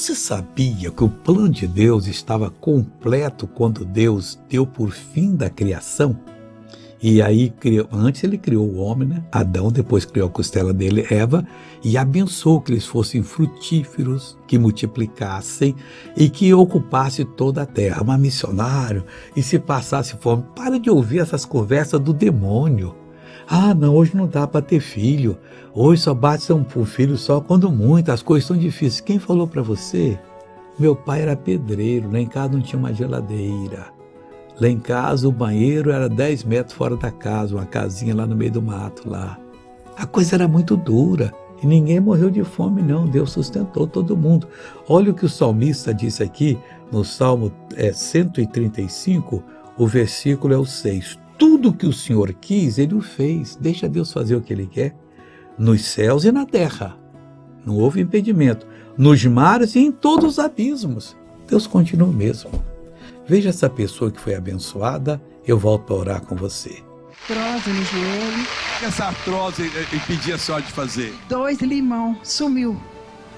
Você sabia que o plano de Deus estava completo quando Deus deu por fim da criação? E aí, antes ele criou o homem, né? Adão, depois criou a costela dele, Eva, e abençoou que eles fossem frutíferos, que multiplicassem e que ocupassem toda a terra. Mas missionário, e se passasse fome? Para de ouvir essas conversas do demônio. Ah, não, hoje não dá para ter filho. Hoje só bate um filho só quando muito, as coisas são difíceis. Quem falou para você? Meu pai era pedreiro, lá em casa não tinha uma geladeira. Lá em casa o banheiro era 10 metros fora da casa, uma casinha lá no meio do mato lá. A coisa era muito dura e ninguém morreu de fome não, Deus sustentou todo mundo. Olha o que o salmista disse aqui no Salmo 135, o versículo é o 6. Tudo que o Senhor quis, Ele o fez. Deixa Deus fazer o que Ele quer. Nos céus e na terra. Não houve impedimento. Nos mares e em todos os abismos. Deus continua o mesmo. Veja essa pessoa que foi abençoada, eu volto para orar com você. Artrose no joelho. O que essa artrose impedia a senhora de fazer? 2 limão, sumiu.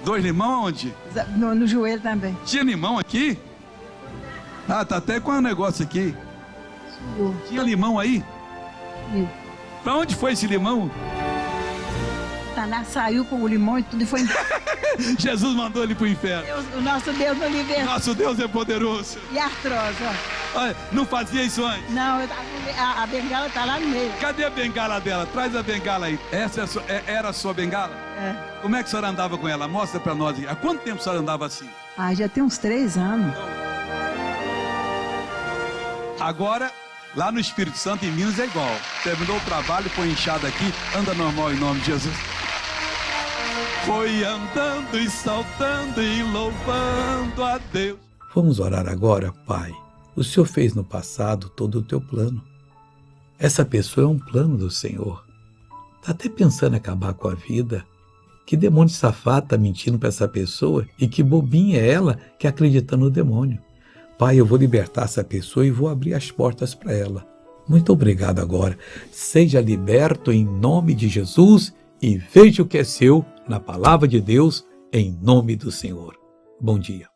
2 limão onde? No joelho também. Tinha limão aqui? Ah, tá até com um negócio aqui. Sumiu. Tinha limão aí? Sumiu. Pra onde foi esse limão? Satanás saiu com o limão e tudo e foi embora. Jesus mandou ele pro inferno. O nosso Deus não libertou. Nosso Deus é poderoso. E a artrose, ó. Olha, não fazia isso antes? Não, a bengala tá lá no meio. Cadê a bengala dela? Traz a bengala aí. Essa era a sua bengala? É. Como é que a senhora andava com ela? Mostra pra nós. Há quanto tempo a senhora andava assim? Ah, já tem uns 3 anos. Agora, lá no Espírito Santo, em Minas, é igual. Terminou o trabalho, põe inchada aqui, anda normal em nome de Jesus. Foi andando e saltando e louvando a Deus. Vamos orar agora, Pai. O Senhor fez no passado todo o teu plano. Essa pessoa é um plano do Senhor. Está até pensando em acabar com a vida. Que demônio safado está mentindo para essa pessoa e que bobinha é ela que acredita no demônio. Pai, eu vou libertar essa pessoa e vou abrir as portas para ela. Muito obrigado agora. Seja liberto em nome de Jesus e veja o que é seu na palavra de Deus em nome do Senhor. Bom dia.